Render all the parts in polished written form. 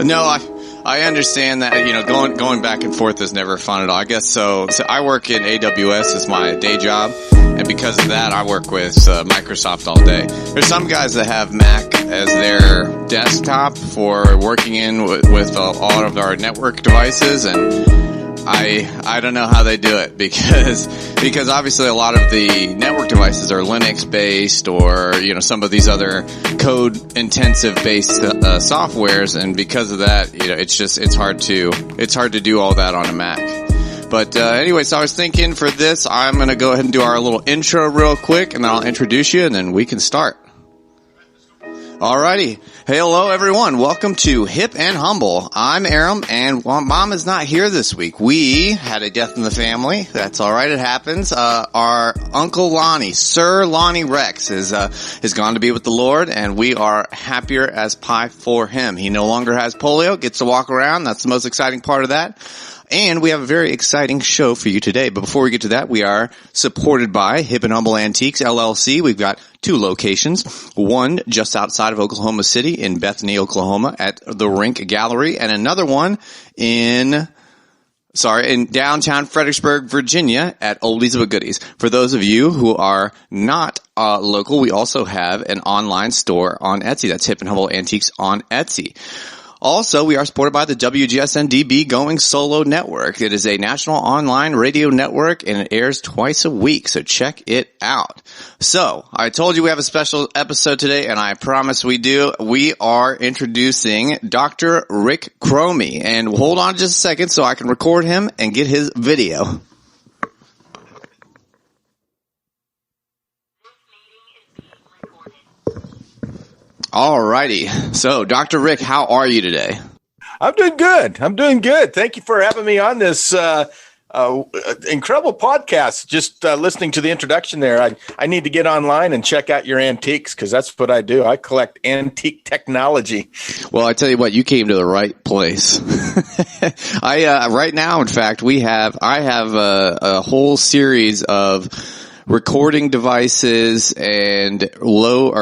No, I understand that, going back and forth is never fun at all. I guess so I work in AWS as my day job, and because of that, I work with Microsoft all day. There's some guys that have Mac as their desktop for working in with all of our network devices, and I don't know how they do it because obviously a lot of the network devices are Linux based or, some of these other code intensive based softwares. And because of that, it's hard to do all that on a Mac. But anyway, so I was thinking for this, I'm going to go ahead and do our little intro real quick, and then I'll introduce you and then we can start. Alrighty. Hey, hello everyone. Welcome to Hip and Humble. I'm Aram, and Mom is not here this week. We had a death in the family. That's alright, it happens. Our Uncle Lonnie, Sir Lonnie Rex, is gone to be with the Lord, and we are happier as pie for him. He no longer has polio, gets to walk around. That's the most exciting part of that. And we have a very exciting show for you today. But before we get to that, we are supported by Hip and Humble Antiques, LLC. We've got 2 locations. One just outside of Oklahoma City in Bethany, Oklahoma at the Rink Gallery. And another one in downtown Fredericksburg, Virginia at Oldies but Goodies. For those of you who are not local, we also have an online store on Etsy. That's Hip and Humble Antiques on Etsy. Also, we are supported by the WGSN-DB Going Solo Network. It is a national online radio network, and it airs twice a week, so check it out. So, I told you we have a special episode today, and I promise we do. We are introducing Dr. Rick Chromey, and hold on just a second so I can record him and get his video. Alrighty. So, Dr. Rick, how are you today? I'm doing good. Thank you for having me on this incredible podcast. Just listening to the introduction there, I need to get online and check out your antiques because that's what I do. I collect antique technology. Well, I tell you what, you came to the right place. Right now, in fact, I have a whole series of recording devices and low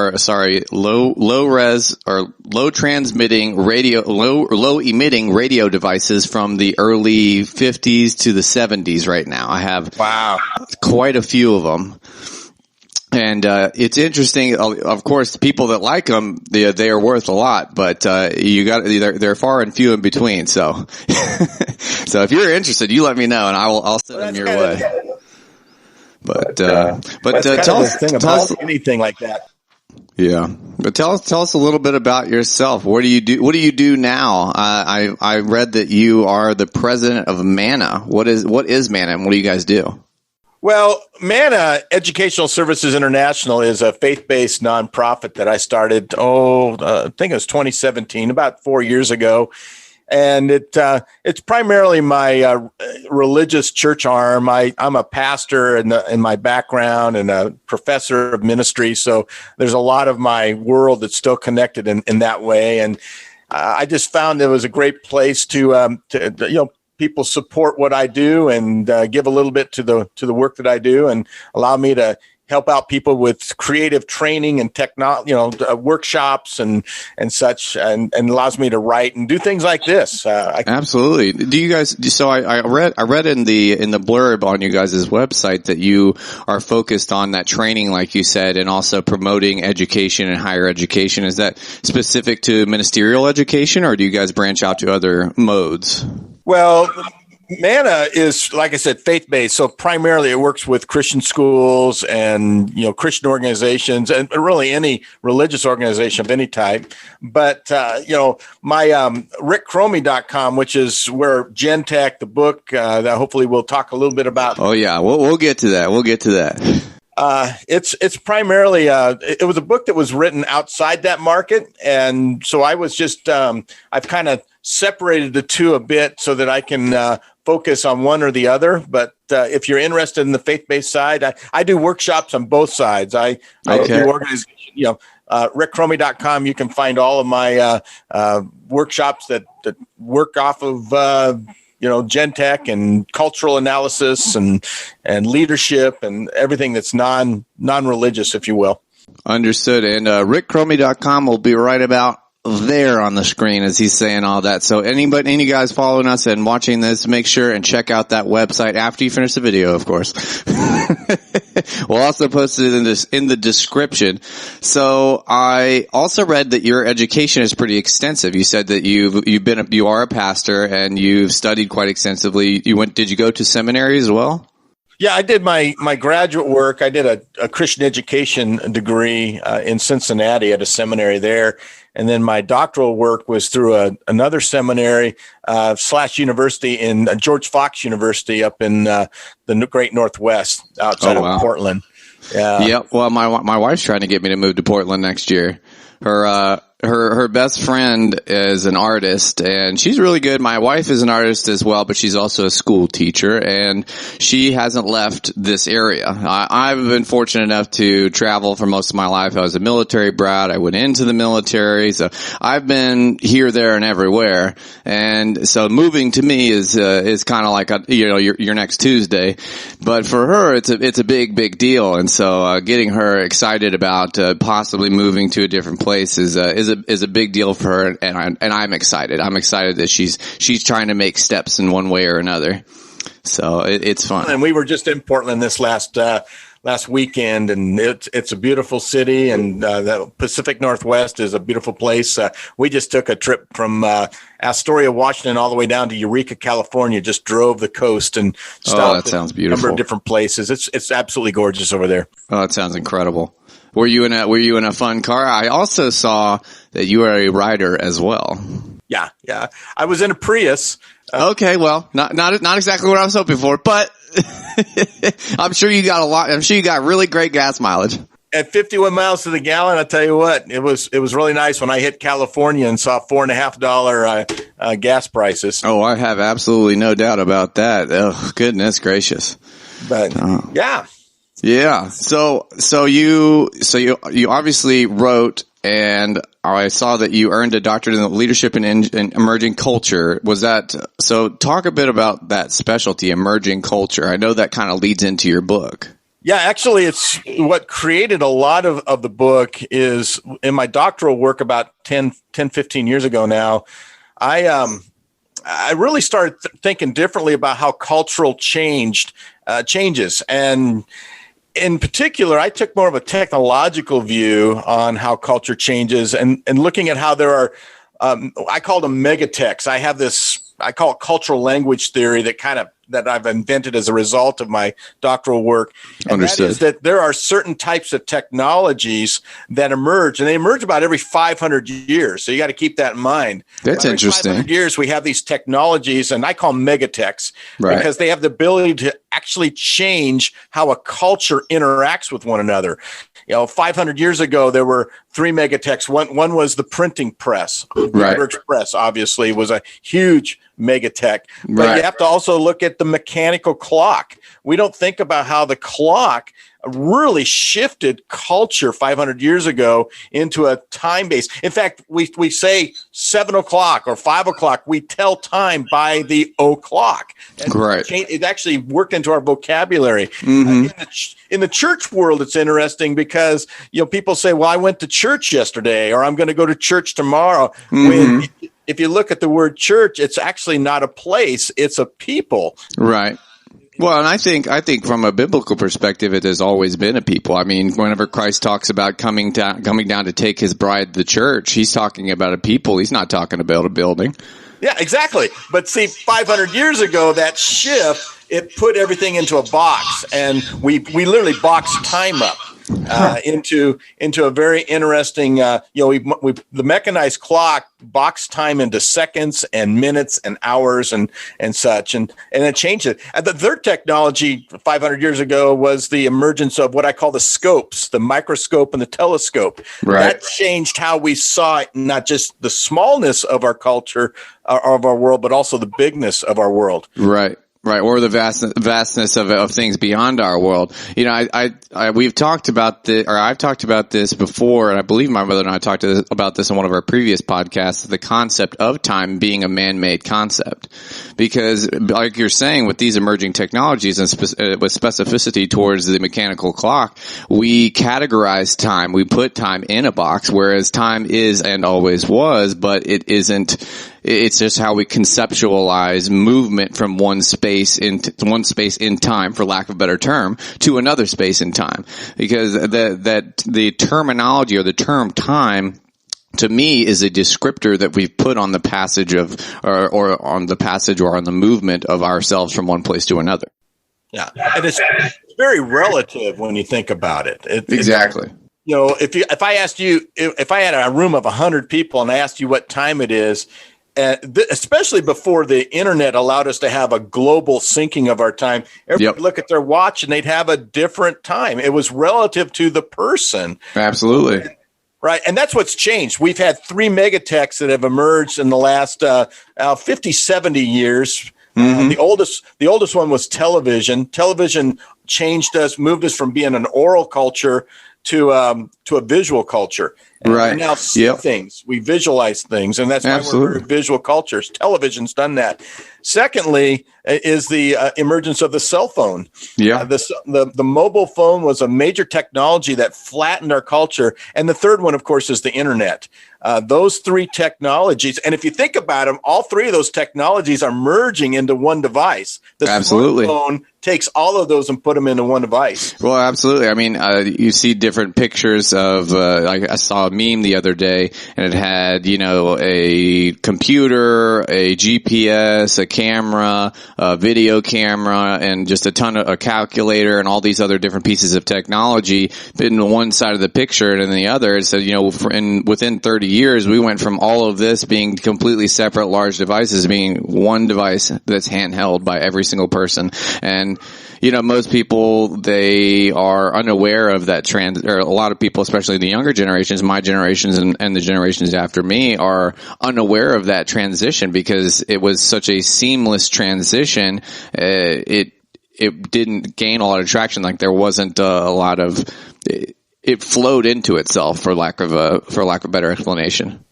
emitting radio devices from the early 50s to the 70s right now. I have quite a few of them. And it's interesting. Of course, people that like them, they are worth a lot, but they're far and few in between. So so if you're interested, you let me know and I'll send them your way. But tell us anything like that. Yeah, but tell us a little bit about yourself. What do you do? What do you do now? I read that you are the president of MANA. What is MANA, and what do you guys do? Well, MANA Educational Services International is a faith-based nonprofit that I started. I think it was 2017, about 4 years ago. And it's primarily my religious church arm. I'm a pastor in my background and a professor of ministry, so there's a lot of my world that's still connected in that way. And I just found it was a great place to people support what I do and give a little bit to the work that I do and allow me to help out people with creative training and workshops and such, and allows me to write and do things like this. Absolutely. Do you guys? So I read in the blurb on you guys' website that you are focused on that training, like you said, and also promoting education and higher education. Is that specific to ministerial education, or do you guys branch out to other modes? Well, MANA is, like I said, faith-based. So primarily it works with Christian schools and, Christian organizations and really any religious organization of any type. But, my rickchromey.com, which is where GenTech, the book that hopefully we'll talk a little bit about. Oh, yeah. We'll get to that. It's primarily, it was a book that was written outside that market. And so I was just, I've kind of separated the two a bit so that I can focus on one or the other. But if you're interested in the faith-based side, I do workshops on both sides. I do organization, rickchromey.com. You can find all of my workshops that work off of GenTech and cultural analysis and leadership and everything that's non-religious, if you will. Understood. And rickchromey.com will be right about there on the screen as he's saying all that. So any guys following us and watching this, make sure and check out that website after you finish the video, of course. We'll also post it in the description. So I also read that your education is pretty extensive. You said that you are a pastor and you've studied quite extensively. Did you go to seminary as well? Yeah, I did my graduate work. I did a Christian education degree in Cincinnati at a seminary there. And then my doctoral work was through another seminary / university in George Fox University up in the Great Northwest outside of Portland. Yeah. Yep. Well, my wife's trying to get me to move to Portland next year. Her best friend is an artist, and she's really good. My wife is an artist as well, but she's also a school teacher, and she hasn't left this area. I've been fortunate enough to travel for most of my life. I was a military brat. I went into the military, so I've been here, there, and everywhere. And so moving to me is kind of like your next Tuesday, but for her, it's a big deal. And so getting her excited about possibly moving to a different place is a big deal for her, and I'm excited. I'm excited that she's trying to make steps in one way or another. So it's fun. And we were just in Portland this last weekend, and it's a beautiful city, and the Pacific Northwest is a beautiful place. We just took a trip from Astoria, Washington, all the way down to Eureka, California. Just drove the coast and stopped that sounds beautiful. A number of different places. It's absolutely gorgeous over there. Oh, it sounds incredible. Were you in a fun car? I also saw that you are a rider as well. Yeah. I was in a Prius. Okay, well, not exactly what I was hoping for, but I'm sure you got a lot. I'm sure you got really great gas mileage. At 51 miles to the gallon, I tell you what, it was really nice when I hit California and saw $4.50 gas prices. Oh, I have absolutely no doubt about that. Oh, goodness gracious! But yeah. Yeah. So you obviously wrote, and I saw that you earned a doctorate in leadership in emerging culture. Was that so? Talk a bit about that specialty, emerging culture. I know that kind of leads into your book. Yeah, actually, it's what created a lot of the book is in my doctoral work about 15 years ago now. I really started thinking differently about how cultural changes. And in particular, I took more of a technological view on how culture changes and looking at how there are, I call them megatechs. I call it cultural language theory that I've invented as a result of my doctoral work. And Understood. That is that there are certain types of technologies that emerge, and they emerge about every 500 years. So you got to keep that in mind. That's every interesting. 500 years, we have these technologies, and I call them megatechs, right, because they have the ability to actually change how a culture interacts with one another. 500 years ago, there were 3 megatechs. One was the printing press. Right. Gutenberg's press, obviously, was a huge megatech. But Right. you have to also look at the mechanical clock. We don't think about how the clock really shifted culture 500 years ago into a time base. In fact, we say 7 o'clock or 5 o'clock. We tell time by the o'clock. Right. It actually worked into our vocabulary. Mm-hmm. In the church world, it's interesting because people say, "Well, I went to church yesterday," or "I'm going to go to church tomorrow." Mm-hmm. When if you look at the word church, it's actually not a place; it's a people. Right. Well, and I think from a biblical perspective, it has always been a people. I mean, whenever Christ talks about coming down to take his bride, the church, he's talking about a people. He's not talking about a building. Yeah, exactly. But see, 500 years ago, that shift, it put everything into a box, and we literally boxed time up into a very interesting. The mechanized clock boxed time into seconds and minutes and hours and such, and it changed it. And the third technology 500 years ago was the emergence of what I call the scopes, the microscope and the telescope. Right. That changed how we saw it, not just the smallness of our culture, of our world, but also the bigness of our world. Right. Right, or the vastness of things beyond our world. You know, I've talked about this before, and I believe my mother and I talked about this in one of our previous podcasts, the concept of time being a man-made concept. Because, like you're saying, with these emerging technologies and with specificity towards the mechanical clock, we categorize time, we put time in a box, whereas time is and always was, but it isn't. It's just how we conceptualize movement from one space in time, for lack of a better term, to another space in time. Because the terminology or the term time, to me, is a descriptor that we've put on the passage of, or on the movement of ourselves from one place to another. Yeah, and it's very relative when you think about it. Exactly. You know, if I asked you, if I had a room of 100 people and I asked you what time it is, especially before the internet allowed us to have a global syncing of our time, everybody would look at their watch and they'd have a different time. It was relative to the person. Absolutely. Right. And that's what's changed. We've had 3 megatechs that have emerged in the last 50, 70 years. Mm-hmm. The oldest one was television. Television changed us, moved us from being an oral culture to a visual culture. And right. we now see things. We visualize things, and that's why we're very visual cultures. Television's done that. Secondly, is the emergence of the cell phone. Yeah, the mobile phone was a major technology that flattened our culture. And the third one, of course, is the internet. Those 3 technologies, and if you think about them, all 3 of those technologies are merging into one device. The smartphone takes all of those and put them into one device. Well, absolutely. I mean, you see different pictures of, like I saw a meme the other day, and it had, you know, a computer, a GPS, a camera, a video camera, and just a calculator, and all these other different pieces of technology in one side of the picture, and in the other, it said, you know, within 30 years, we went from all of this being completely separate large devices being one device that's handheld by every single person. And, you know, most people, they are unaware of that or a lot of people, especially the younger generations, my generations and the generations after me, are unaware of that transition because it was such a seamless transition. It didn't gain a lot of traction. Like there wasn't a lot of, it flowed into itself, for lack of a better explanation.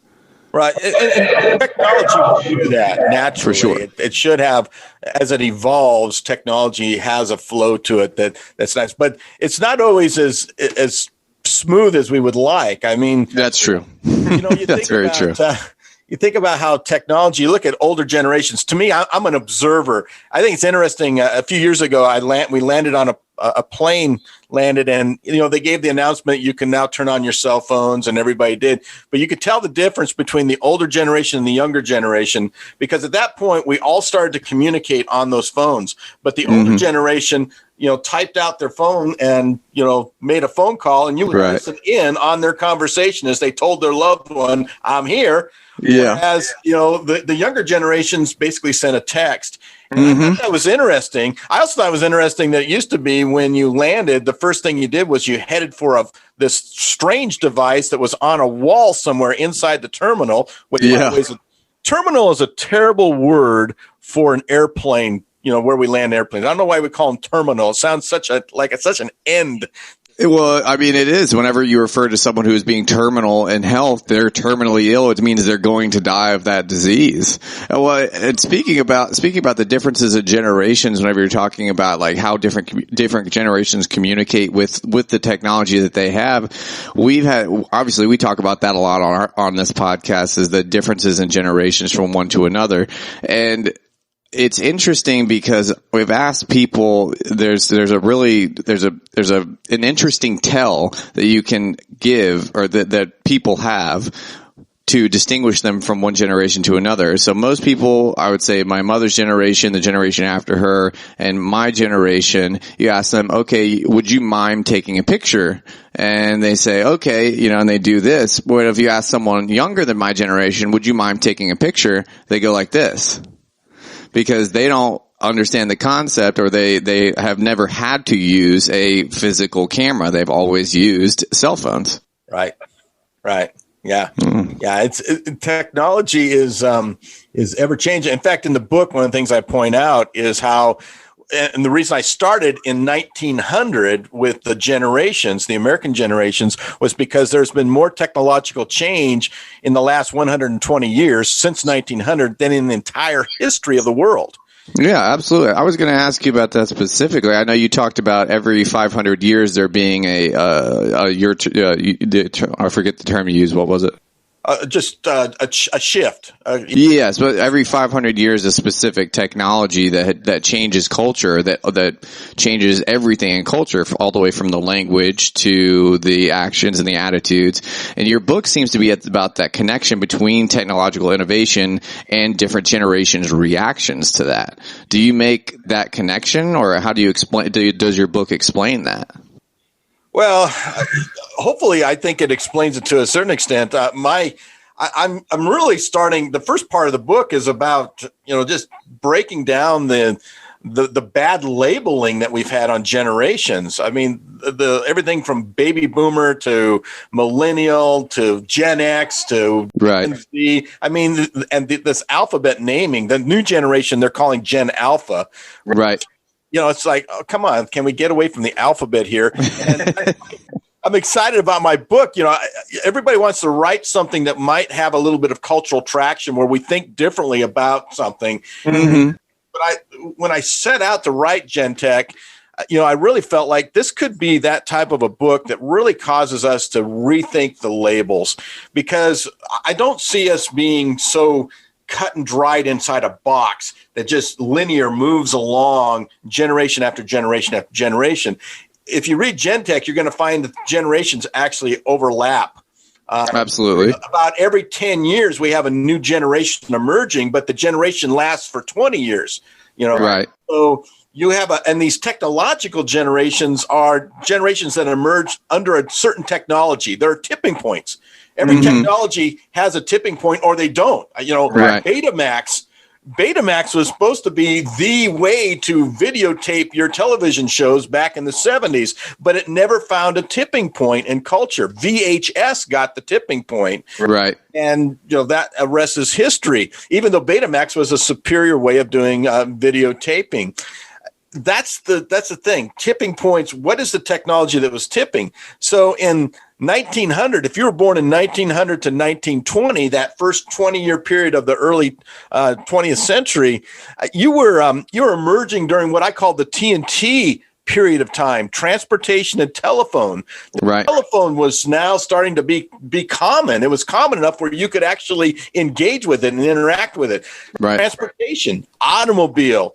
Right. And technology will do that naturally. For sure. It should have, as it evolves, technology has a flow to it that's nice. But it's not always as smooth as we would like. I mean, that's true. You know, that's very true. You think about how technology, you look at older generations. To me, I'm an observer. I think it's interesting. A few years ago, we landed on a plane landed, and you know they gave the announcement you can now turn on your cell phones, and everybody did. But you could tell the difference between the older generation and the younger generation, because at that point we all started to communicate on those phones. But the older generation, you know, typed out their phone and, you know, made a phone call, and you would listen in on their conversation as they told their loved one, "I'm here." Yeah. Whereas, you know, the younger generations basically sent a text. And I thought that was interesting. I also thought it was interesting that it used to be when you landed, the first thing you did was you headed for this strange device that was on a wall somewhere inside the terminal. Terminal is a terrible word for an airplane, you know, where we land airplanes. I don't know why we call them terminal. It sounds such an end. Well, I mean, it is. Whenever you refer to someone who is being terminal in health, they're terminally ill. It means they're going to die of that disease. Well, and speaking about the differences of generations, whenever you're talking about like how different generations communicate with the technology that they have, obviously we talk about that a lot on this podcast, is the differences in generations from one to another. And it's interesting because we've asked people, there's an interesting tell that you can give, or that people have to distinguish them from one generation to another. So most people, I would say my mother's generation, the generation after her, and my generation, you ask them, okay, would you mind taking a picture? And they say, okay, you know, and they do this. But if you ask someone younger than my generation, would you mind taking a picture? They go like this. Because they don't understand the concept, or they have never had to use a physical camera. They've always used cell phones. Right. Yeah. Yeah. Technology is ever changing. In fact, in the book, one of the things I point out is how, and the reason I started in 1900 with the generations, the American generations, was because there's been more technological change in the last 120 years since 1900 than in the entire history of the world. Yeah, absolutely. I was going to ask you about that specifically. I know you talked about every 500 years there being I forget the term you used. What was it? Just a shift. Yes, but every 500 years, a specific technology that changes culture, that changes everything in culture, all the way from the language to the actions and the attitudes. And your book seems to be about that connection between technological innovation and different generations' reactions to that. Do you make that connection, or how do you explain? Does your book explain that? Well, hopefully, I think it explains it to a certain extent. I'm really starting. The first part of the book is about just breaking down the bad labeling that we've had on generations. I mean, everything from baby boomer to millennial to Gen X to Gen Z. I mean, and this alphabet naming, the new generation they're calling Gen Alpha. Right. It's like, oh, come on, can we get away from the alphabet here? And I'm excited about my book. Everybody wants to write something that might have a little bit of cultural traction where we think differently about something. Mm-hmm. But when I set out to write GenTech, I really felt like this could be that type of a book that really causes us to rethink the labels, because I don't see us being so cut and dried inside a box that just linear moves along generation after generation after generation. If you read GenTech, you're going to find that generations actually overlap. Absolutely. About every 10 years, we have a new generation emerging, but the generation lasts for 20 years. Right. So you have and these technological generations are generations that emerge under a certain technology. There are tipping points. Every technology has a tipping point, or they don't. Right. Betamax was supposed to be the way to videotape your television shows back in the 70s, but it never found a tipping point in culture. VHS got the tipping point. Right. And that rest is history, even though Betamax was a superior way of doing videotaping. That's the thing. Tipping points. What is the technology that was tipping? So in 1900, if you were born in 1900 to 1920, that first 20-year period of the early 20th century, you were emerging during what I call the TNT period of time, transportation and telephone. The telephone was now starting to be common. It was common enough where you could actually engage with it and interact with it. Right. Transportation, automobile,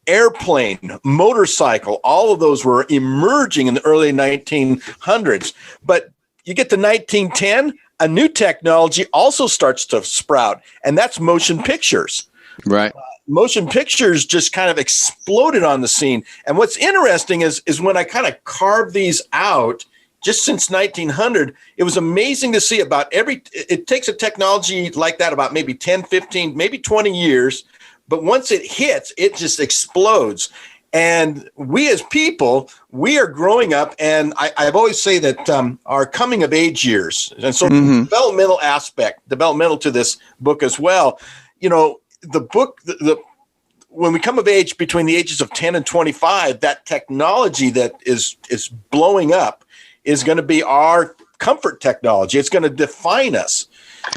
airplane, motorcycle, all of those were emerging in the early 1900s. But you get to 1910, a new technology also starts to sprout, and that's motion pictures. Right. Motion pictures just kind of exploded on the scene. And what's interesting is when I kind of carved these out, just since 1900, it was amazing to see it takes a technology like that about maybe 10, 15, maybe 20 years. But once it hits, it just explodes. And we as people, we are growing up. And I've always say that our coming of age years, and so developmental to this book as well, the book, when we come of age between the ages of 10 and 25, that technology that is blowing up is going to be our comfort technology. It's going to define us.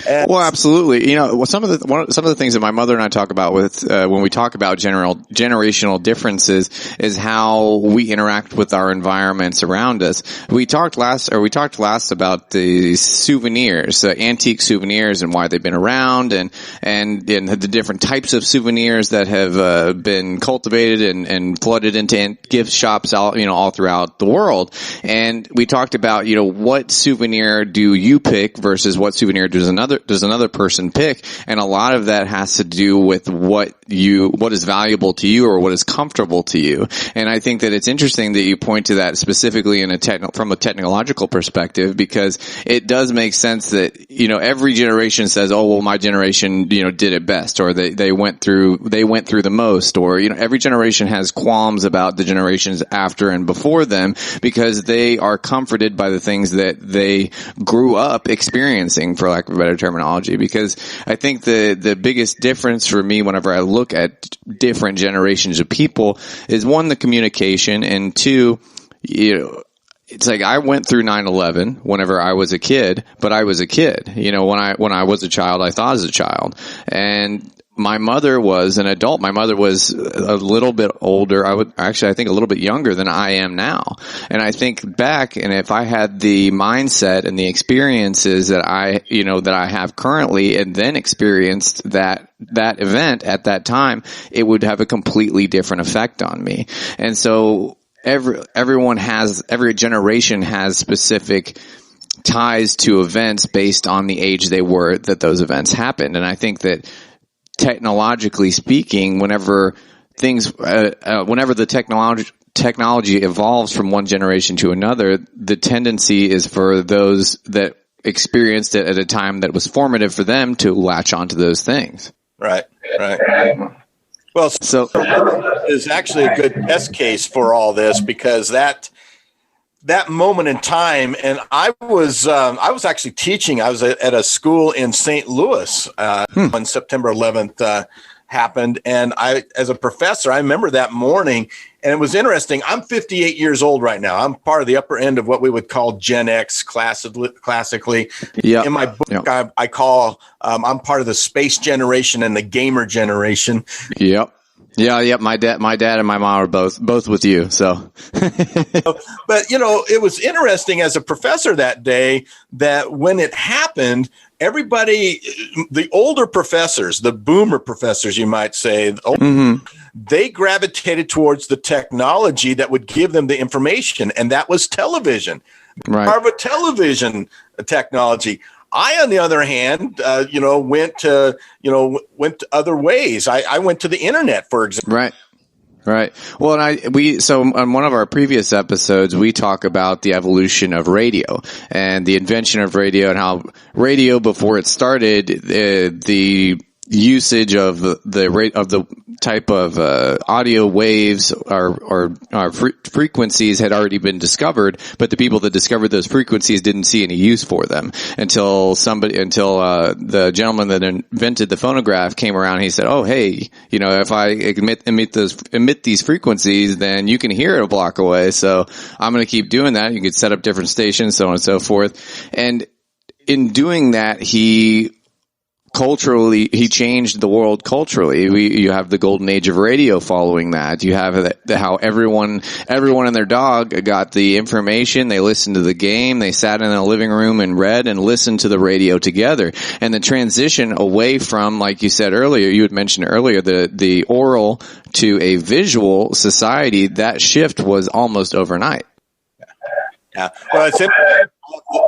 Well, absolutely. Some of the things that my mother and I talk about when we talk about generational differences is how we interact with our environments around us. We talked last about the souvenirs, antique souvenirs, and why they've been around, and the different types of souvenirs that have been cultivated and flooded into gift shops all throughout the world. And we talked about what souvenir do you pick versus what souvenir does another person pick, and a lot of that has to do with what is valuable to you or what is comfortable to you. And I think that it's interesting that you point to that specifically from a technological perspective, because it does make sense that, every generation says, oh, well, my generation, did it best, or they went through the most, or, every generation has qualms about the generations after and before them because they are comforted by the things that they grew up experiencing, for lack of a better terminology. Because I think the biggest difference for me whenever I look at different generations of people is, one, the communication, and two, it's like I went through 9/11 whenever I was a kid, but I was a kid. When I was a child, I thought as a child. And my mother was an adult. My mother was a little bit older. I think a little bit younger than I am now. And I think back, and if I had the mindset and the experiences that I have currently, and then experienced that event at that time, it would have a completely different effect on me. And so every generation has specific ties to events based on the age they were that those events happened. And I think that, technologically speaking, whenever the technology evolves from one generation to another, the tendency is for those that experienced it at a time that was formative for them to latch onto those things. Right. Well, so is actually a good test case for all this, because that moment in time, and I was actually teaching. I was at a school in St. Louis when September 11th happened, and as a professor, I remember that morning, and it was interesting. I'm 58 years old right now. I'm part of the upper end of what we would call Gen X classically. Yeah. In my book, I call I'm part of the space generation and the gamer generation. Yep. Yeah. My dad and my mom are both with you. So, but it was interesting as a professor that day that when it happened, everybody, the older professors, the boomer professors, you might say, they gravitated towards the technology that would give them the information, and that was television. Right. Part of a television technology. I, on the other hand, went to other ways. I went to the internet, for example. Right. Well, so on one of our previous episodes, we talk about the evolution of radio and the invention of radio, and how radio, before it started, the usage of the type of audio waves or frequencies had already been discovered, but the people that discovered those frequencies didn't see any use for them until the gentleman that invented the phonograph came around. And he said, "Oh, hey, if I emit these frequencies, then you can hear it a block away. So I'm going to keep doing that. You could set up different stations, so on and so forth." And in doing that, he changed the world culturally. You have the golden age of radio following that. You have how everyone and their dog got the information. They listened to the game. They sat in a living room and read and listened to the radio together. And the transition away from, like you said earlier, you had mentioned earlier, the oral to a visual society, that shift was almost overnight. Yeah. Well,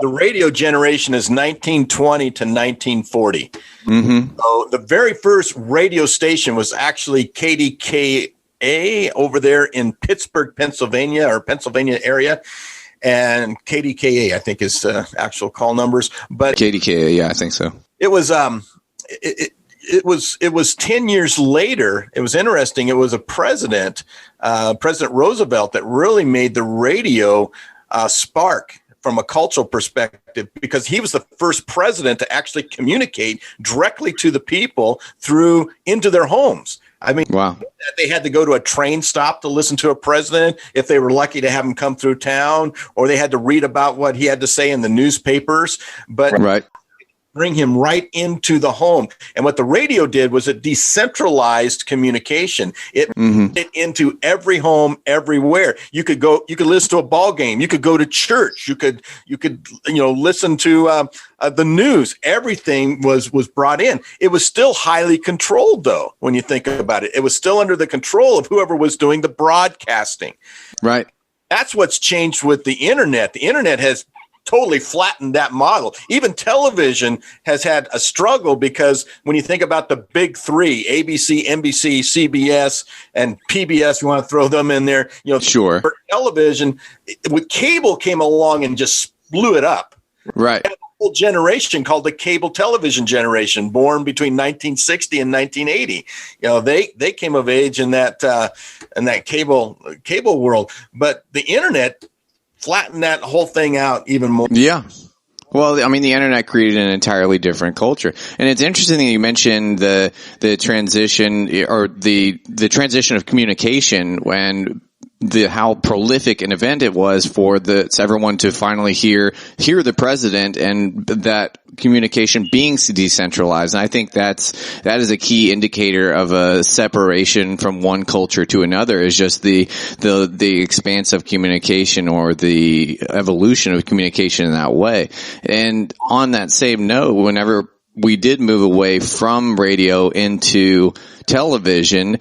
the radio generation is 1920 to 1940. So the very first radio station was actually KDKA over there in Pittsburgh, Pennsylvania, or Pennsylvania area. And KDKA, I think, is actual call numbers. But KDKA, yeah, I think so. It was it was 10 years later. It was interesting. It was a President Roosevelt, that really made the radio spark from a cultural perspective, because he was the first president to actually communicate directly to the people into their homes. I mean, wow. They had to go to a train stop to listen to a president if they were lucky to have him come through town, or they had to read about what he had to say in the newspapers. But bring him right into the home. And what the radio did was it decentralized communication. It it into every home, everywhere. You could listen to a ball game. You could go to church. You could listen to the news. Everything was brought in. It was still highly controlled, though, when you think about it. It was still under the control of whoever was doing the broadcasting. Right. That's what's changed with the internet. The internet has totally flattened that model. Even television has had a struggle because when you think about the big three, ABC, NBC, CBS, and PBS, you want to throw them in there, Sure. For television, with cable came along and just blew it up. Right. A whole generation called the cable television generation, born between 1960 and 1980. They came of age in that cable world, but the internet flatten that whole thing out even more. Yeah. Well, I mean, the internet created an entirely different culture. And it's interesting that you mentioned the transition or the transition of communication when how prolific an event it was for everyone to finally hear the president and that communication being decentralized. And I think that is a key indicator of a separation from one culture to another, is just the expanse of communication or the evolution of communication in that way. And on that same note, whenever we did move away from radio into television,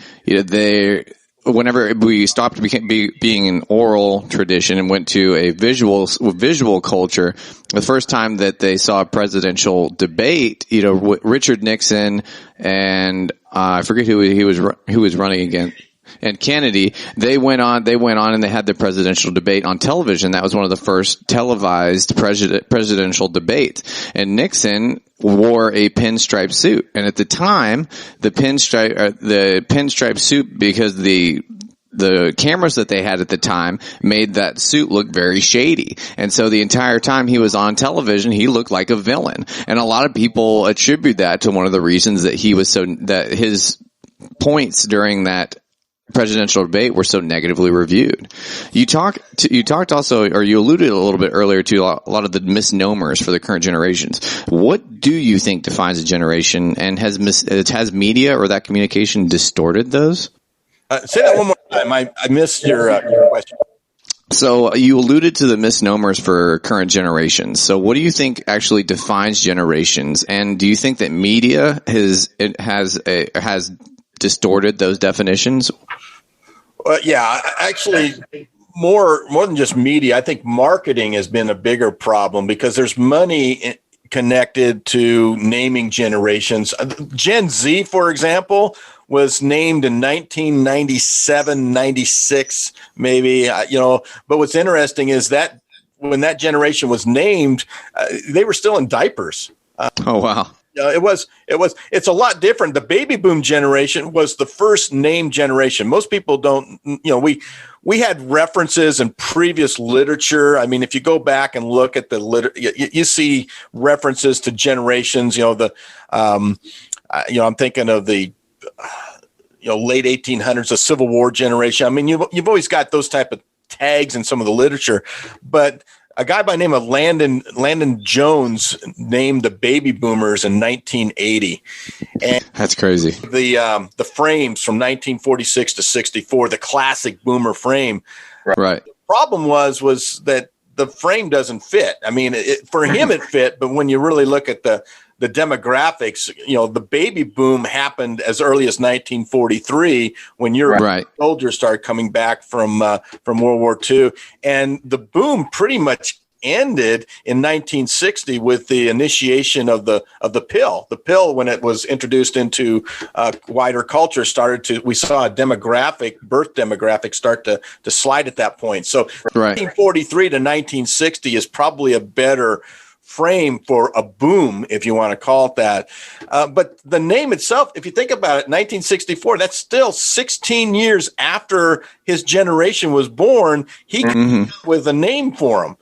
whenever we stopped being an oral tradition and went to a visual culture, the first time that they saw a presidential debate, Richard Nixon and I forget who was running against, and Kennedy, they went on and they had the presidential debate on television. That was one of the first televised presidential debates. And Nixon wore a pinstripe suit. And at the time, the pinstripe suit, because the cameras that they had at the time made that suit look very shady. And so the entire time he was on television, he looked like a villain. And a lot of people attribute that to one of the reasons that that his points during that presidential debate were so negatively reviewed. You talked also, or you alluded a little bit earlier to a lot of the misnomers for the current generations. What do you think defines a generation, and has media or that communication distorted those? Say that one more time. I missed your question. So you alluded to the misnomers for current generations. So what do you think actually defines generations? And do you think that media has distorted those definitions? Yeah, actually, more than just media, I think marketing has been a bigger problem because there's money connected to naming generations. Gen Z, for example, was named in 1997, 96, maybe, but what's interesting is that when that generation was named, they were still in diapers. Oh, wow. It's a lot different. The baby boom generation was the first named generation. Most people don't, we had references in previous literature. I mean, if you go back and look at the you see references to generations, I'm thinking of the, late 1800s, the Civil War generation. I mean, you've always got those type of tags in some of the literature, but a guy by the name of Landon Jones named the baby boomers in 1980. And that's crazy. The frames from 1946 to 64, the classic boomer frame. Right. The problem was that the frame doesn't fit. I mean, for him it fit, but when you really look at the demographics, the baby boom happened as early as 1943 when European soldiers started coming back from World War II. And the boom pretty much ended in 1960 with the initiation of the pill. The pill, when it was introduced into wider culture, we saw a birth demographic start to slide at that point. So 1943 to 1960 is probably a better frame for a boom, if you want to call it that. But the name itself, if you think about it, 1964, that's still 16 years after his generation was born. He came up with a name for him.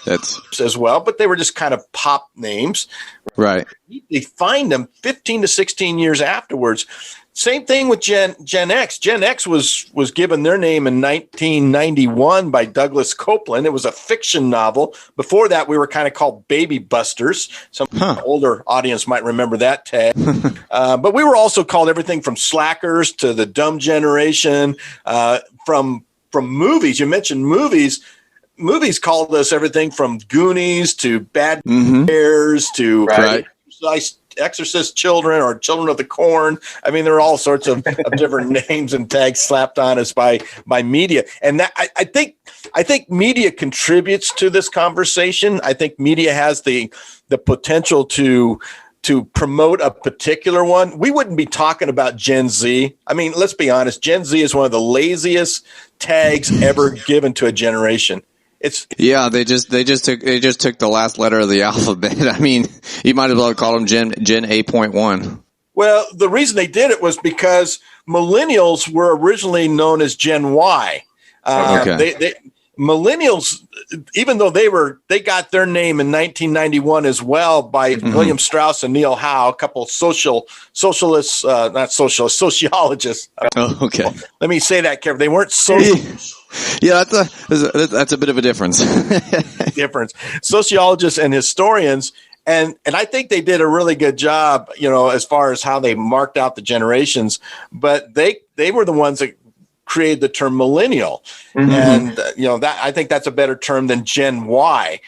That's as well, but they were just kind of pop names. Right. He defined them 15 to 16 years afterwards. Same thing with Gen X. Gen X was given their name in 1991 by Douglas Copeland. It was a fiction novel. Before that, we were kind of called baby busters. Some older audience might remember that tag. But we were also called everything from slackers to the dumb generation. From movies, you mentioned movies. Movies called us everything from Goonies to Bad Bears to exorcist children or children of the corn. I mean, there are all sorts of different names and tags slapped on us by media. And that I think media contributes to this conversation. I think media has the potential to promote a particular one. We wouldn't be talking about Gen Z. I mean, let's be honest. Gen Z is one of the laziest tags ever given to a generation. They just took the last letter of the alphabet. I mean, you might as well call them Gen 8.1. Well, the reason they did it was because millennials were originally known as Gen Y. Millennials, even though they got their name in 1991 as well by William Strauss and Neil Howe, a couple of sociologists. Oh, okay. Let me say that carefully. They weren't socialists. Yeah, that's a bit of a difference. Sociologists and historians. And I think they did a really good job, as far as how they marked out the generations, but they were the ones that created the term millennial. And, that I think that's a better term than Gen Y,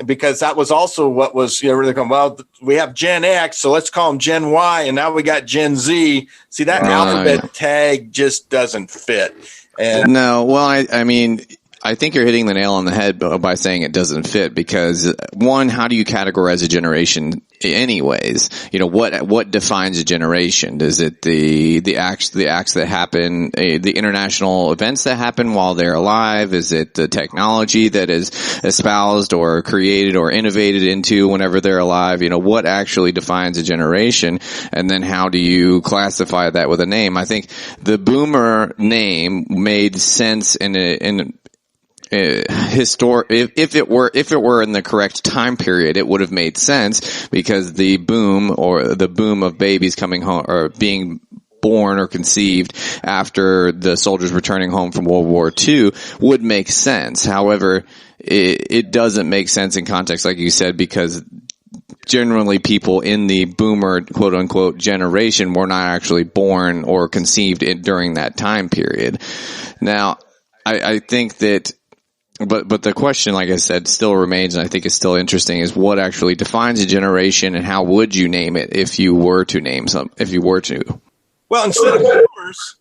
because that was also what was, really going, well, we have Gen X, so let's call them Gen Y. And now we got Gen Z. See, that alphabet tag just doesn't fit. And no, well, I mean, I think you're hitting the nail on the head by saying it doesn't fit, because one, how do you categorize a generation anyways? What defines a generation? Is it the acts that happen, the international events that happen while they're alive? Is it the technology that is espoused or created or innovated into whenever they're alive? What actually defines a generation? And then how do you classify that with a name? I think the boomer name made sense if it were in the correct time period, it would have made sense, because the boom of babies coming home or being born or conceived after the soldiers returning home from World War II would make sense. However, it doesn't make sense in context, like you said, because generally people in the boomer quote unquote generation were not actually born or conceived during that time period. Now, I think that But the question, like I said, still remains, and I think it's still interesting, is what actually defines a generation, and how would you name it if you were to name Well, instead of boomers,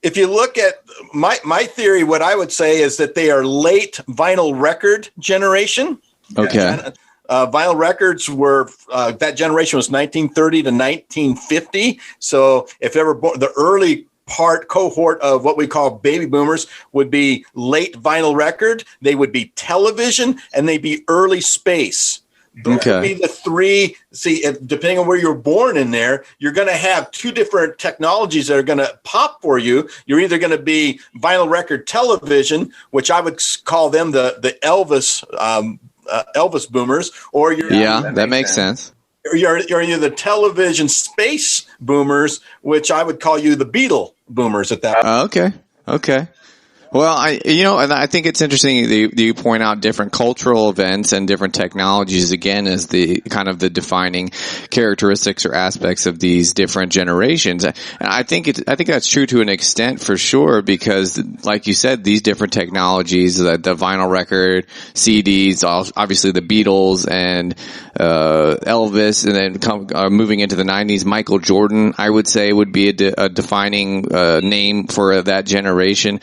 if you look at my theory, what I would say is that they are late vinyl record generation. Okay. Vinyl records were, that generation was 1930 to 1950. So if ever born, the early cohort of what we call baby boomers would be late vinyl record, they would be television, and they'd be early space. Those would be the three. See, depending on where you're born in there, you're going to have two different technologies that are going to pop for you. You're either going to be vinyl record television, which I would call them the Elvis boomers, or you're that makes sense. You're either the television space boomers, which I would call you the Beatle boomers at that point. Okay. Well, and I think it's interesting that you point out different cultural events and different technologies again as the kind of the defining characteristics or aspects of these different generations. And I think that's true to an extent for sure, because like you said, these different technologies, the vinyl record, CDs, obviously the Beatles and Elvis, and then moving into the 90s, Michael Jordan, I would say would be a defining name for that generation.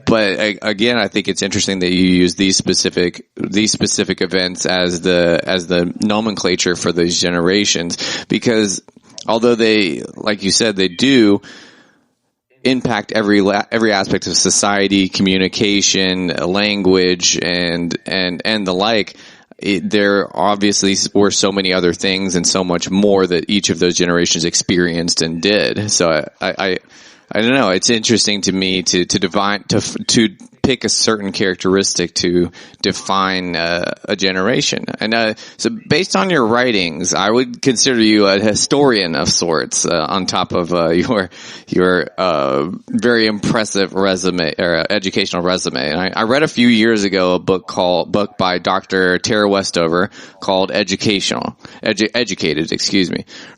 But again, I think it's interesting that you use these specific events as the nomenclature for these generations, because although they, like you said, they do impact every aspect of society, communication, language, and the like. There obviously were so many other things and so much more that each of those generations experienced and did. So I don't know. It's interesting to me to pick a certain characteristic to define a generation. And so based on your writings, I would consider you a historian of sorts, on top of your very impressive resume or educational resume. And I read a few years ago a book by Dr. Tara Westover called Educated.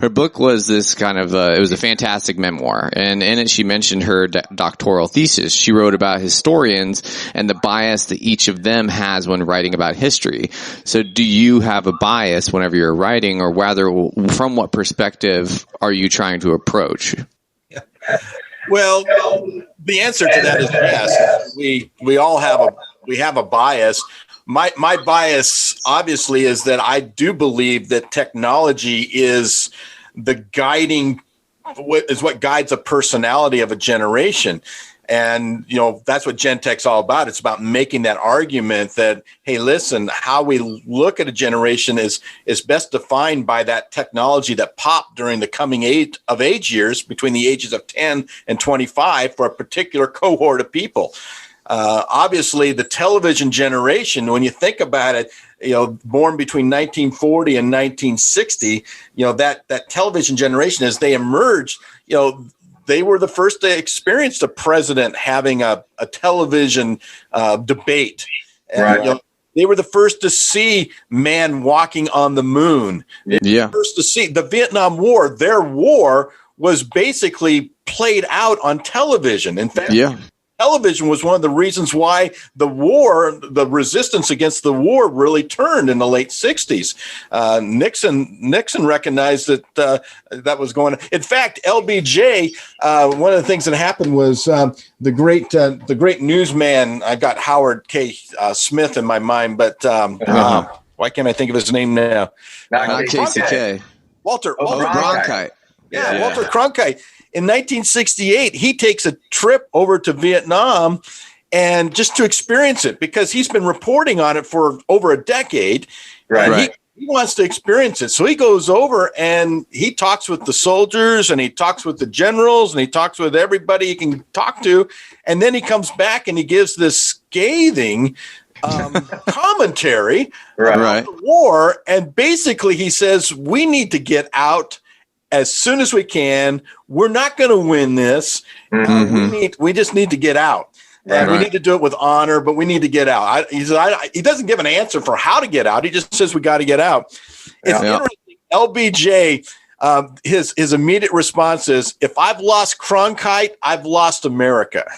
Her book was this kind of it was a fantastic memoir, and in it she mentioned her doctoral thesis. She wrote about historians generations and the bias that each of them has when writing about history. So do you have a bias whenever you're writing, or rather, from what perspective are you trying to approach? Well, the answer to that is yes. We all have a bias. My bias, obviously, is that I do believe that technology is what guides a personality of a generation. And, that's what GenTech's all about. It's about making that argument that, hey, listen, how we look at a generation is best defined by that technology that popped during the coming age years between the ages of 10 and 25 for a particular cohort of people. Obviously, the television generation, when you think about it, born between 1940 and 1960, that television generation, as they emerged, they were the first to experience the president having a television debate. And, right. They were the first to see man walking on the moon. Yeah. First to see the Vietnam War. Their war was basically played out on television. In fact, television was one of the reasons why the resistance against the war really turned in the late 60s. Nixon recognized that that was going on. In fact, LBJ, one of the things that happened was the great newsman, I got Howard K. Smith in my mind, but why can't I think of his name now? KCK. Walter Cronkite. Yeah, Walter Cronkite. In 1968, he takes a trip over to Vietnam and just to experience it, because he's been reporting on it for over a decade. Right. He wants to experience it. So he goes over and he talks with the soldiers and he talks with the generals and he talks with everybody he can talk to. And then he comes back and he gives this scathing commentary about the war. And basically he says, we need to get out as soon as we can. We're not going to win this. We just need to get out. And we need to do it with honor, but we need to get out. He doesn't give an answer for how to get out. He just says we got to get out. It's interesting. LBJ, his immediate response is, if I've lost Cronkite, I've lost America.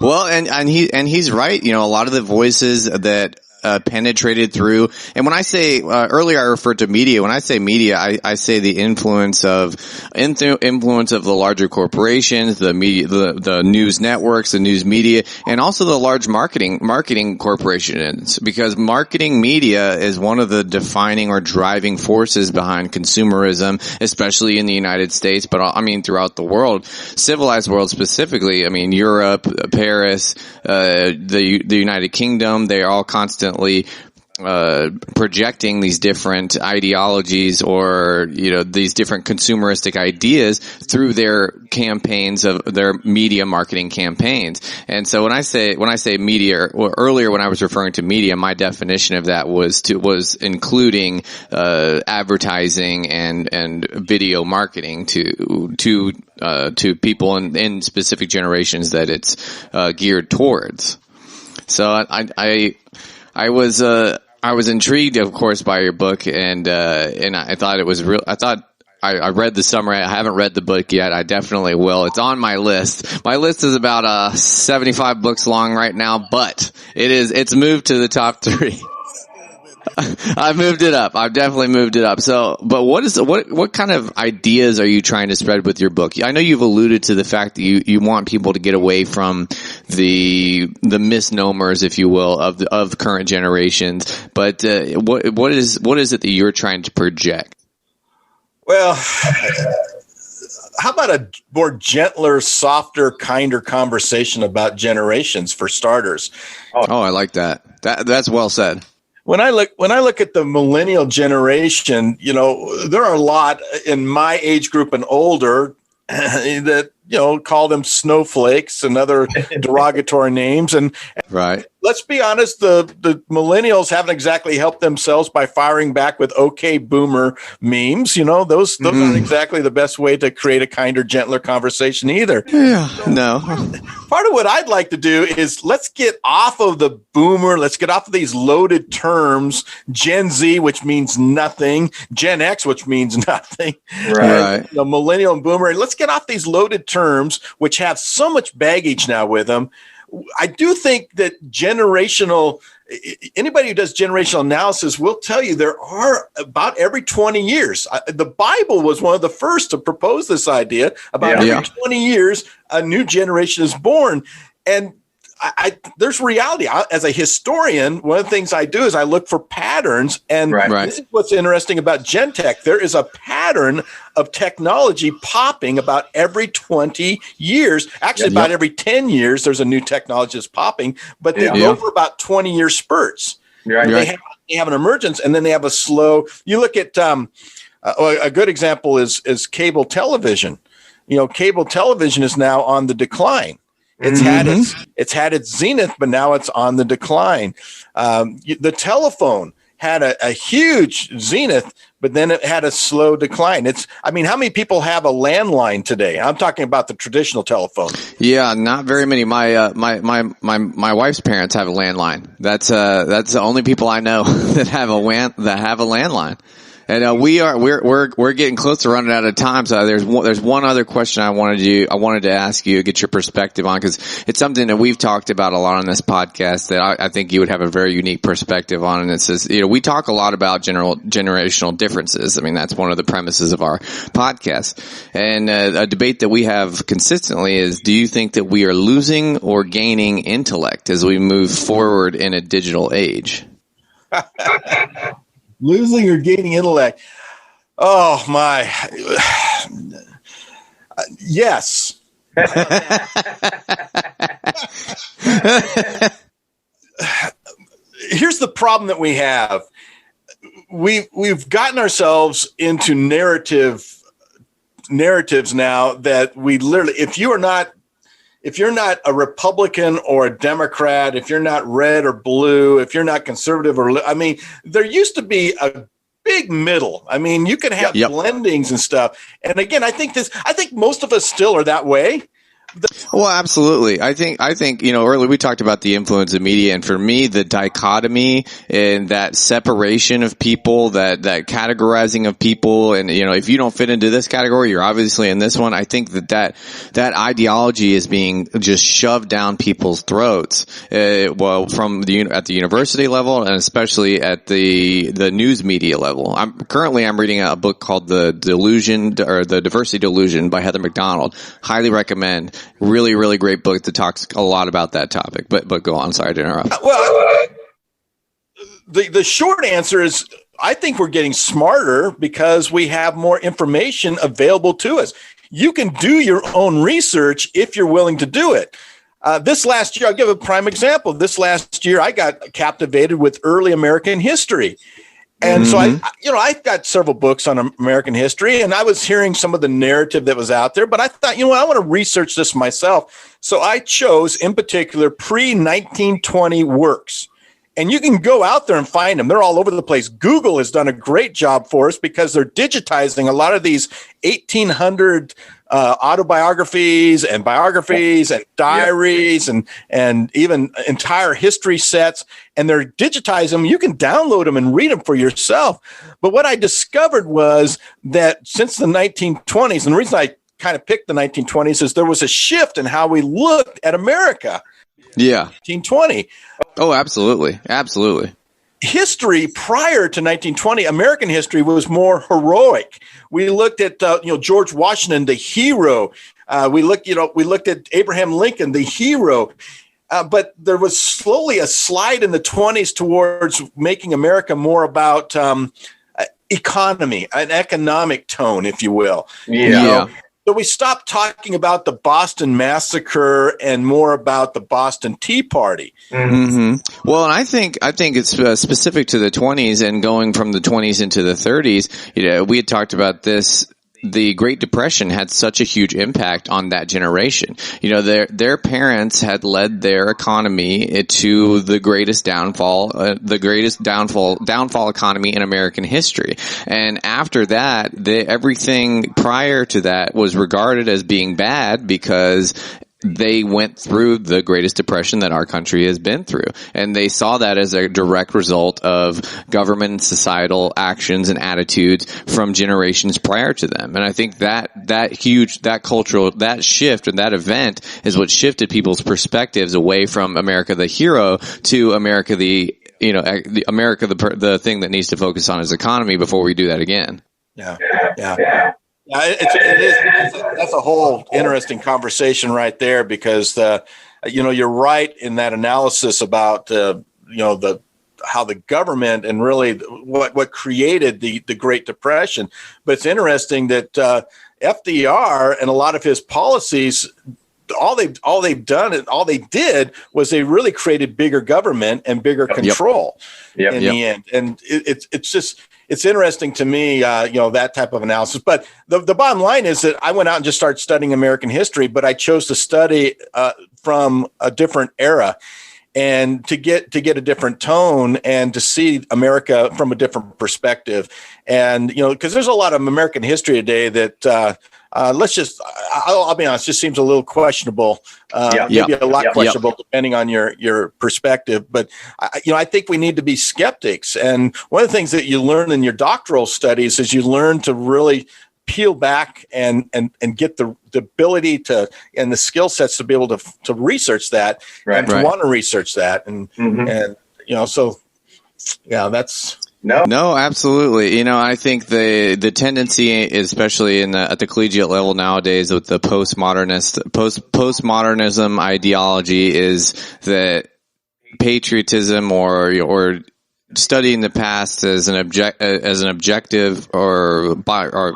Well, and he's right. A lot of the voices that penetrated through. And when I say earlier, I referred to media. When I say media, I say the influence of the larger corporations, the media, the news networks, the news media, and also the large marketing corporations. Because marketing media is one of the defining or driving forces behind consumerism, especially in the United States, but throughout the world, civilized world specifically. Europe, Paris, the United Kingdom, they are all constantly projecting these different ideologies or these different consumeristic ideas through their campaigns of their media marketing campaigns. And so when I say media, or earlier when I was referring to media, my definition of that was including advertising and video marketing to people in specific generations that it's geared towards. So I was intrigued, of course, by your book, and I thought it was real. I read the summary. I haven't read the book yet. I definitely will. It's on my list. My list is about 75 books long right now, but it's moved to the top 3. I've moved it up. I've definitely moved it up. So, but what kind of ideas are you trying to spread with your book? I know you've alluded to the fact that you want people to get away from the misnomers, if you will, of current generations. But what is it that you're trying to project? Well, how about a more gentler, softer, kinder conversation about generations for starters? Oh, I like that. That's well said. When I look at the millennial generation, there are a lot in my age group and older that call them snowflakes and other derogatory names. And let's be honest, the millennials haven't exactly helped themselves by firing back with "okay, boomer" memes. Those aren't exactly the best way to create a kinder, gentler conversation either. Yeah, no. Part of what I'd like to do is let's get off of the boomer. Let's get off of these loaded terms. Gen Z, which means nothing. Gen X, which means nothing. Right. Millennial and boomer. And let's get off these loaded terms, which have so much baggage now with them. I do think that anybody who does generational analysis will tell you there are about every 20 years. The Bible was one of the first to propose this idea. About every 20 years, a new generation is born. And there's reality. As a historian, one of the things I do is I look for patterns. And this is what's interesting about GenTech. There is a pattern of technology popping about every 20 years. Actually, about every 10 years, there's a new technology that's popping. But they go for about 20-year spurts. They have an emergence, and then they have a slow. You look at a good example is cable television. Cable television is now on the decline. It's had its zenith, but now it's on the decline. The telephone had a huge zenith, but then it had a slow decline. How many people have a landline today? I'm talking about the traditional telephone. Yeah, not very many. My wife's parents have a landline. That's the only people I know that have a landline. And we're getting close to running out of time. So there's one other question I wanted to ask you, get your perspective on, because it's something that we've talked about a lot on this podcast that I think you would have a very unique perspective on. And it says, we talk a lot about generational differences. I mean, that's one of the premises of our podcast. And a debate that we have consistently is, do you think that we are losing or gaining intellect as we move forward in a digital age? Losing or gaining intellect? Oh my! Yes. Here's the problem that we have. We've gotten ourselves into narratives now that we literally, if you're not a Republican or a Democrat, if you're not red or blue, if you're not conservative there used to be a big middle. You can have blendings and stuff. And again, I think most of us still are that way. Well, absolutely. I think, earlier we talked about the influence of media, and for me, the dichotomy and that separation of people, that categorizing of people, and, if you don't fit into this category, you're obviously in this one. I think that ideology is being just shoved down people's throats, at the university level, and especially at the news media level. I'm reading a book called The Delusion, or The Diversity Delusion by Heather McDonald. Highly recommend. Really, really great book that talks a lot about that topic. But go on. Sorry to interrupt. Well, the short answer is I think we're getting smarter because we have more information available to us. You can do your own research if you're willing to do it. This last year, I'll give a prime example. This last year, I got captivated with early American history. And so I've got several books on American history, and I was hearing some of the narrative that was out there, but I thought, I want to research this myself. So I chose, in particular, pre-1920 works. And you can go out there and find them. They're all over the place. Google has done a great job for us because they're digitizing a lot of these 1800 autobiographies and biographies and diaries and even entire history sets. And they're digitizing them. You can download them and read them for yourself. But what I discovered was that since the 1920s, and the reason I kind of picked the 1920s is there was a shift in how we looked at America. Yeah. 1920. Oh, absolutely. Absolutely. History prior to 1920, American history was more heroic. We looked at, George Washington, the hero. We looked at Abraham Lincoln, the hero. But there was slowly a slide in the 20s towards making America more about economy, an economic tone, if you will. Yeah. So we stopped talking about the Boston Massacre and more about the Boston Tea Party. Mm-hmm. Well, and I think it's specific to the 20s and going from the 20s into the 30s. We had talked about this. The Great Depression had such a huge impact on that generation. Their parents had led their economy to the greatest downfall economy in American history. And after that, everything prior to that was regarded as being bad because they went through the greatest depression that our country has been through. And they saw that as a direct result of government and societal actions and attitudes from generations prior to them. And I think that cultural, that shift and that event is what shifted people's perspectives away from America the hero to America the thing that needs to focus on is economy before we do that again. Yeah. That's a whole interesting conversation right there, because you're right in that analysis about how the government and really what created the Great Depression. But it's interesting that FDR and a lot of his policies, all they've done and all they did was they really created bigger government and bigger control in the end. And it's interesting to me, that type of analysis. But the bottom line is that I went out and just started studying American history, but I chose to study from a different era and to get a different tone and to see America from a different perspective. And, because there's a lot of American history today that I'll be honest, just seems a little questionable, maybe a lot questionable depending on your perspective. But I think we need to be skeptics. And one of the things that you learn in your doctoral studies is you learn to really peel back and get the ability to, and the skill sets to be able to research that and to want to research that. And that's. No, absolutely. I think the tendency, especially at the collegiate level nowadays with the postmodernism ideology, is that patriotism or studying the past as an objective or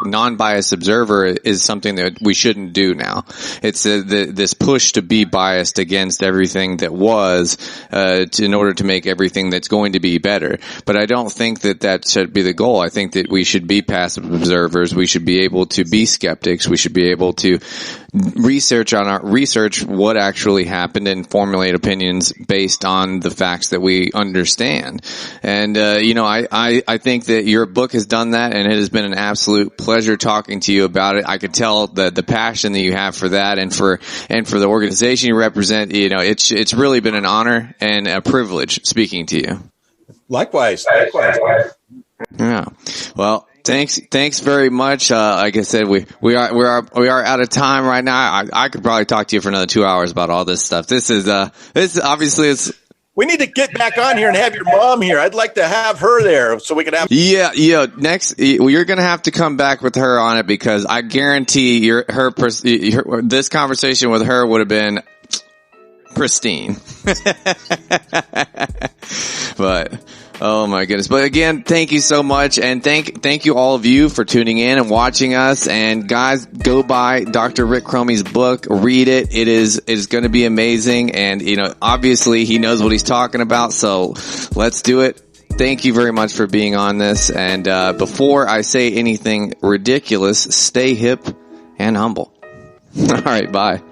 non-biased observer is something that we shouldn't do now. It's this push to be biased against everything that was, in order to make everything that's going to be better. But I don't think that should be the goal. I think that we should be passive observers. We should be able to be skeptics. We should be able to research what actually happened and formulate opinions based on the facts that we understand. And, I think that your book has done that, and it has been an absolute pleasure talking to you about it. I could tell the passion that you have for that and for the organization you represent. It's really been an honor and a privilege speaking to you. Likewise. Yeah. Well, Thanks very much. Like I said, we are out of time right now. I could probably talk to you for another 2 hours about all this stuff. This obviously we need to get back on here and have your mom here. I'd like to have her there so we can have. Yeah. Next, you're going to have to come back with her on it, because I guarantee this conversation with her would have been pristine. But. Oh my goodness. But again, thank you so much. And thank you all of you for tuning in and watching us. And guys, go buy Dr. Rick Chromey's book, read it. It is going to be amazing. And, obviously he knows what he's talking about. So let's do it. Thank you very much for being on this. And, before I say anything ridiculous, stay hip and humble. All right. Bye.